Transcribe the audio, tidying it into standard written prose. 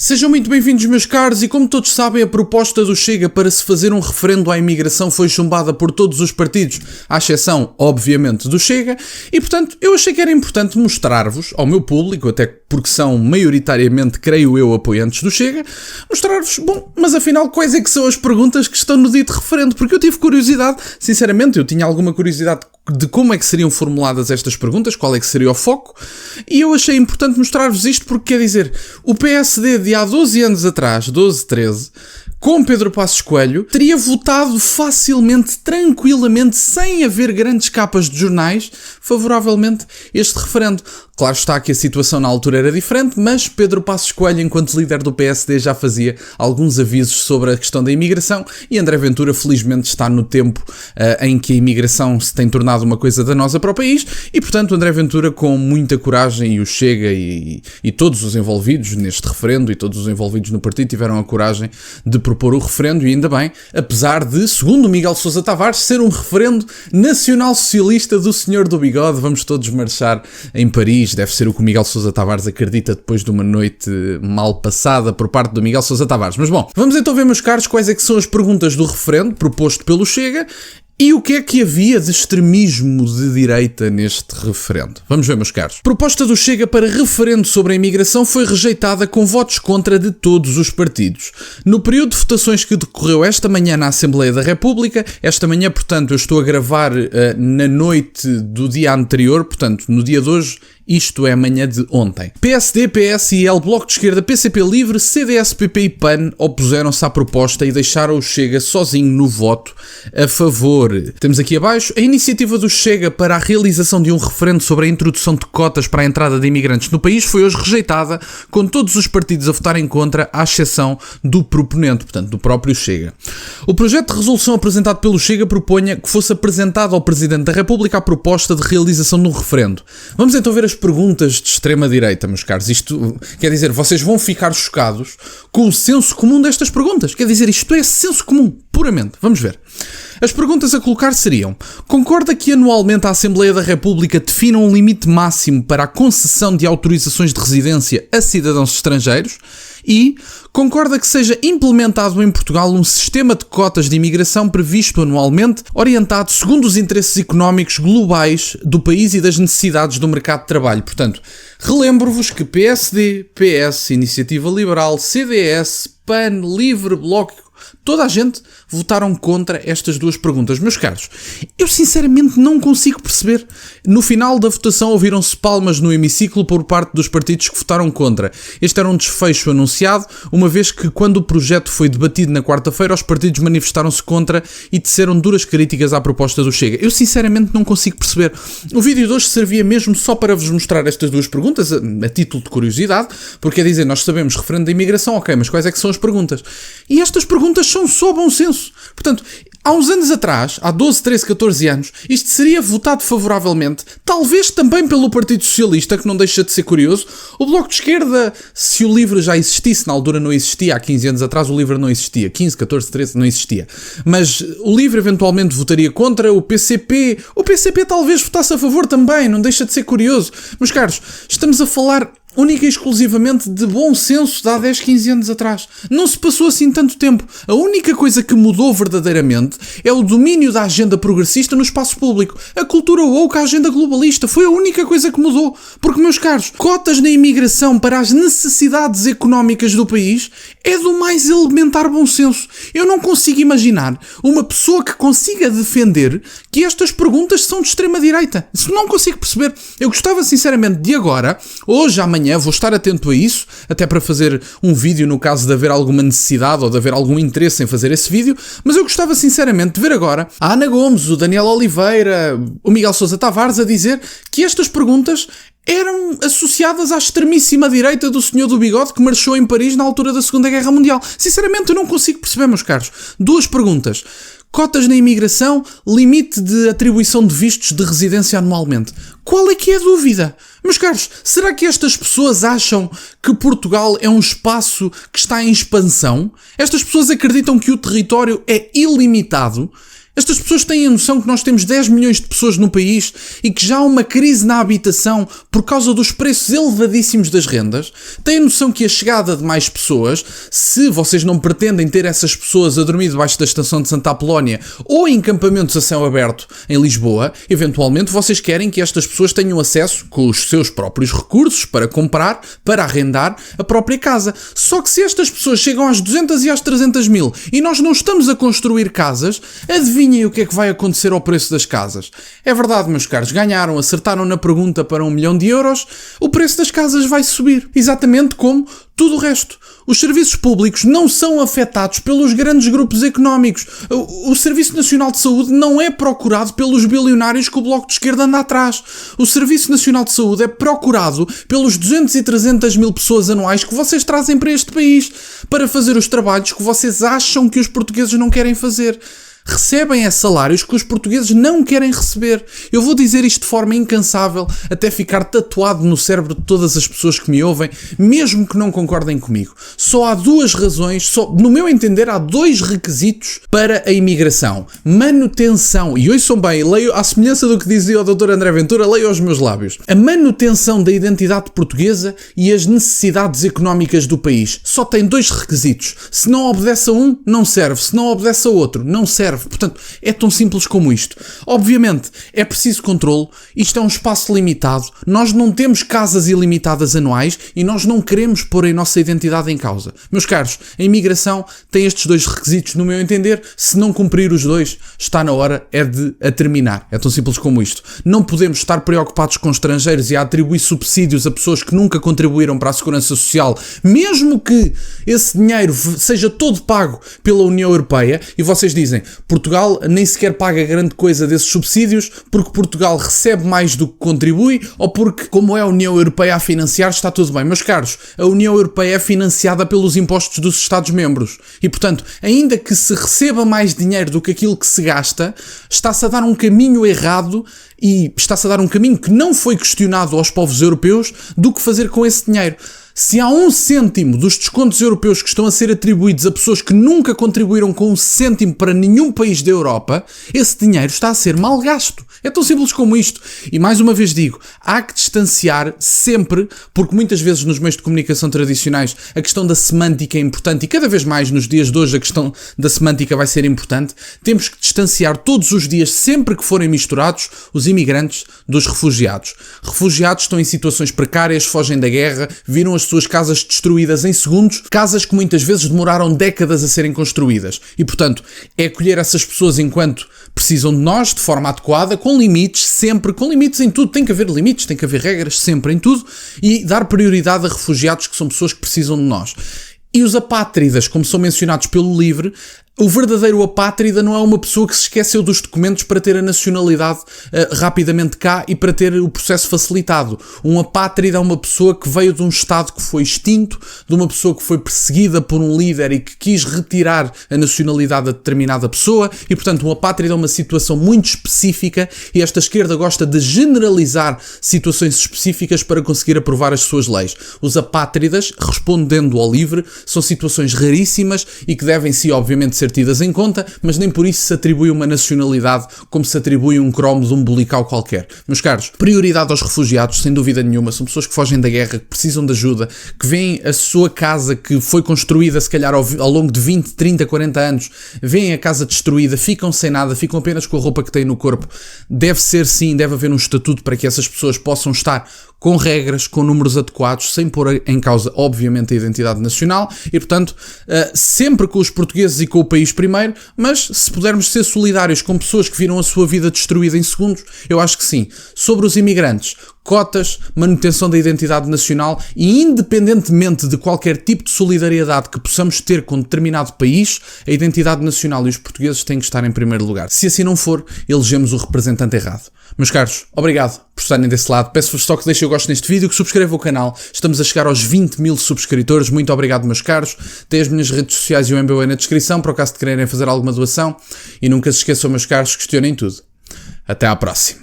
Sejam muito bem-vindos, meus caros, e como todos sabem, a proposta do Chega para se fazer um referendo à imigração foi chumbada por todos os partidos, à exceção, obviamente, do Chega, e portanto eu achei que era importante mostrar-vos, ao meu público, até porque são maioritariamente, creio eu, apoiantes do Chega, mostrar-vos, mas afinal, quais é que são as perguntas que estão no dito referendo, porque eu tive curiosidade, sinceramente, eu tinha alguma curiosidade de como é que seriam formuladas estas perguntas, qual é que seria o foco, e eu achei importante mostrar-vos isto porque, quer dizer, o PSD de há 12 anos atrás, 12, 13, com Pedro Passos Coelho, teria votado facilmente, tranquilamente, sem haver grandes capas de jornais, favoravelmente este referendo. Claro está que a situação na altura era diferente, mas Pedro Passos Coelho, enquanto líder do PSD, já fazia alguns avisos sobre a questão da imigração e André Ventura, felizmente, está no tempo em que a imigração se tem tornado uma coisa danosa para o país e, portanto, André Ventura, com muita coragem, e o Chega e todos os envolvidos neste referendo e todos os envolvidos no partido tiveram a coragem de propor o referendo e ainda bem, apesar de, segundo Miguel Sousa Tavares, ser um referendo nacional-socialista do senhor do bigode. Vamos todos marchar em Paris. Deve ser o que o Miguel Sousa Tavares acredita depois de uma noite mal passada por parte do Miguel Sousa Tavares. Mas bom, vamos então ver, meus caros, quais é que são as perguntas do referendo proposto pelo Chega e o que é que havia de extremismo de direita neste referendo. Vamos ver, meus caros. A proposta do Chega para referendo sobre a imigração foi rejeitada com votos contra de todos os partidos. No período de votações que decorreu esta manhã na Assembleia da República, esta manhã, portanto, eu estou a gravar na noite do dia anterior, portanto, no dia de hoje, isto é amanhã de ontem. PSD, PS, IL, Bloco de Esquerda, PCP Livre, CDS, PP e PAN opuseram-se à proposta e deixaram o Chega sozinho no voto a favor. Temos aqui abaixo a iniciativa do Chega para a realização de um referendo sobre a introdução de cotas para a entrada de imigrantes no país foi hoje rejeitada, com todos os partidos a votarem contra, à exceção do proponente, portanto, do próprio Chega. O projeto de resolução apresentado pelo Chega propunha que fosse apresentado ao Presidente da República a proposta de realização de um referendo. Vamos então ver as perguntas de extrema-direita, meus caros. Isto quer dizer, vocês vão ficar chocados com o senso comum destas perguntas. Quer dizer, isto é senso comum, puramente. Vamos ver. As perguntas a colocar seriam: concorda que anualmente a Assembleia da República defina um limite máximo para a concessão de autorizações de residência a cidadãos estrangeiros? E concorda que seja implementado em Portugal um sistema de cotas de imigração previsto anualmente, orientado segundo os interesses económicos globais do país e das necessidades do mercado de trabalho? Portanto, relembro-vos que PSD, PS, Iniciativa Liberal, CDS, PAN, Livre, Bloco, toda a gente votaram contra estas duas perguntas. Meus caros, eu sinceramente não consigo perceber. No final da votação ouviram-se palmas no hemiciclo por parte dos partidos que votaram contra. Este era um desfecho anunciado, uma vez que quando o projeto foi debatido na quarta-feira, os partidos manifestaram-se contra e teceram duras críticas à proposta do Chega. Eu sinceramente não consigo perceber. O vídeo de hoje servia mesmo só para vos mostrar estas duas perguntas, a título de curiosidade, porque é dizer, nós sabemos referendo da imigração, ok, mas quais é que são as perguntas? E estas perguntas são só bom senso. Portanto, há uns anos atrás, há 12, 13, 14 anos, isto seria votado favoravelmente, talvez também pelo Partido Socialista, que não deixa de ser curioso. O Bloco de Esquerda, se o LIVRE já existisse, na altura não existia, há 15 anos atrás o LIVRE não existia, 15, 14, 13 não existia. Mas o LIVRE eventualmente votaria contra, o PCP talvez votasse a favor também, não deixa de ser curioso. Meus caros, estamos a falar única e exclusivamente de bom senso de há 10, 15 anos atrás. Não se passou assim tanto tempo. A única coisa que mudou verdadeiramente é o domínio da agenda progressista no espaço público. A cultura woke, a agenda globalista, foi a única coisa que mudou. Porque, meus caros, cotas na imigração para as necessidades económicas do país é do mais elementar bom senso. Eu não consigo imaginar uma pessoa que consiga defender que estas perguntas são de extrema-direita. Isso não consigo perceber. Eu gostava sinceramente de agora, hoje, amanhã, vou estar atento a isso, até para fazer um vídeo no caso de haver alguma necessidade ou de haver algum interesse em fazer esse vídeo, mas eu gostava sinceramente de ver agora a Ana Gomes, o Daniel Oliveira, o Miguel Sousa Tavares a dizer que estas perguntas eram associadas à extremíssima direita do senhor do bigode que marchou em Paris na altura da Segunda Guerra Mundial. Sinceramente eu não consigo perceber, meus caros. Duas perguntas. Cotas na imigração, limite de atribuição de vistos de residência anualmente. Qual é que é a dúvida? Meus caros, será que estas pessoas acham que Portugal é um espaço que está em expansão? Estas pessoas acreditam que o território é ilimitado? Estas pessoas têm a noção que nós temos 10 milhões de pessoas no país e que já há uma crise na habitação por causa dos preços elevadíssimos das rendas? Têm a noção que a chegada de mais pessoas, se vocês não pretendem ter essas pessoas a dormir debaixo da estação de Santa Apolónia ou em campamentos a céu aberto em Lisboa, eventualmente vocês querem que estas pessoas tenham acesso com os seus próprios recursos para comprar, para arrendar a própria casa. Só que se estas pessoas chegam às 200 e às 300 mil e nós não estamos a construir casas, adivinhem o que é que vai acontecer ao preço das casas. É verdade, meus caros, ganharam, acertaram na pergunta para 1 milhão de euros, o preço das casas vai subir, exatamente como tudo o resto. Os serviços públicos não são afetados pelos grandes grupos económicos. O Serviço Nacional de Saúde não é procurado pelos bilionários que o Bloco de Esquerda anda atrás. O Serviço Nacional de Saúde é procurado pelos 200 e 300 mil pessoas anuais que vocês trazem para este país para fazer os trabalhos que vocês acham que os portugueses não querem fazer. Recebem salários que os portugueses não querem receber. Eu vou dizer isto de forma incansável até ficar tatuado no cérebro de todas as pessoas que me ouvem, mesmo que não concordem comigo. Só há duas razões, no meu entender, há dois requisitos para a imigração. Manutenção, e ouçam bem, leio à semelhança do que dizia o Dr. André Ventura, leio aos meus lábios. A manutenção da identidade portuguesa e as necessidades económicas do país. Só tem dois requisitos. Se não obedece a um, não serve. Se não obedece a outro, não serve. Portanto, é tão simples como isto. Obviamente, é preciso controle, isto é um espaço limitado, nós não temos casas ilimitadas anuais e nós não queremos pôr a nossa identidade em causa. Meus caros, a imigração tem estes dois requisitos, no meu entender. Se não cumprir os dois, está na hora de a terminar. É tão simples como isto. Não podemos estar preocupados com estrangeiros e a atribuir subsídios a pessoas que nunca contribuíram para a segurança social, mesmo que esse dinheiro seja todo pago pela União Europeia, e vocês dizem Portugal nem sequer paga grande coisa desses subsídios porque Portugal recebe mais do que contribui ou porque, como é a União Europeia a financiar, está tudo bem. Meus caros, a União Europeia é financiada pelos impostos dos Estados-membros e, portanto, ainda que se receba mais dinheiro do que aquilo que se gasta, está-se a dar um caminho errado e está-se a dar um caminho que não foi questionado aos povos europeus do que fazer com esse dinheiro. Se há 1 cêntimo dos descontos europeus que estão a ser atribuídos a pessoas que nunca contribuíram com 1 cêntimo para nenhum país da Europa, esse dinheiro está a ser mal gasto. É tão simples como isto. E mais uma vez digo, há que distanciar sempre, porque muitas vezes nos meios de comunicação tradicionais a questão da semântica é importante e cada vez mais nos dias de hoje a questão da semântica vai ser importante. Temos que distanciar todos os dias, sempre que forem misturados, os imigrantes dos refugiados. Refugiados estão em situações precárias, fogem da guerra, viram as suas casas destruídas em segundos, casas que muitas vezes demoraram décadas a serem construídas. E, portanto, é acolher essas pessoas enquanto precisam de nós, de forma adequada, com limites, sempre, com limites em tudo. Tem que haver limites, tem que haver regras, sempre em tudo, e dar prioridade a refugiados que são pessoas que precisam de nós. E os apátridas, como são mencionados pelo LIVRE, o verdadeiro apátrida não é uma pessoa que se esqueceu dos documentos para ter a nacionalidade rapidamente cá e para ter o processo facilitado. Um apátrida é uma pessoa que veio de um Estado que foi extinto, de uma pessoa que foi perseguida por um líder e que quis retirar a nacionalidade a determinada pessoa e, portanto, um apátrida é uma situação muito específica e esta esquerda gosta de generalizar situações específicas para conseguir aprovar as suas leis. Os apátridas, respondendo ao LIVRE, são situações raríssimas e que devem, sim, obviamente, ser tidas em conta, mas nem por isso se atribui uma nacionalidade como se atribui um cromo de umbilical qualquer. Meus caros, prioridade aos refugiados, sem dúvida nenhuma, são pessoas que fogem da guerra, que precisam de ajuda, que veem a sua casa que foi construída se calhar ao longo de 20, 30, 40 anos, veem a casa destruída, ficam sem nada, ficam apenas com a roupa que têm no corpo. Deve ser sim, deve haver um estatuto para que essas pessoas possam estar com regras, com números adequados, sem pôr em causa, obviamente, a identidade nacional e, portanto, sempre com os portugueses e com o país primeiro, mas se pudermos ser solidários com pessoas que viram a sua vida destruída em segundos, eu acho que sim. Sobre os imigrantes, cotas, manutenção da identidade nacional e, independentemente de qualquer tipo de solidariedade que possamos ter com determinado país, a identidade nacional e os portugueses têm que estar em primeiro lugar. Se assim não for, elegemos o representante errado. Meus caros, obrigado por estarem desse lado. Peço-vos só que deixem o gosto neste vídeo, que subscrevam o canal. Estamos a chegar aos 20 mil subscritores. Muito obrigado, meus caros. Tem as minhas redes sociais e o MBA na descrição, para o caso de quererem fazer alguma doação. E nunca se esqueçam, meus caros, questionem tudo. Até à próxima.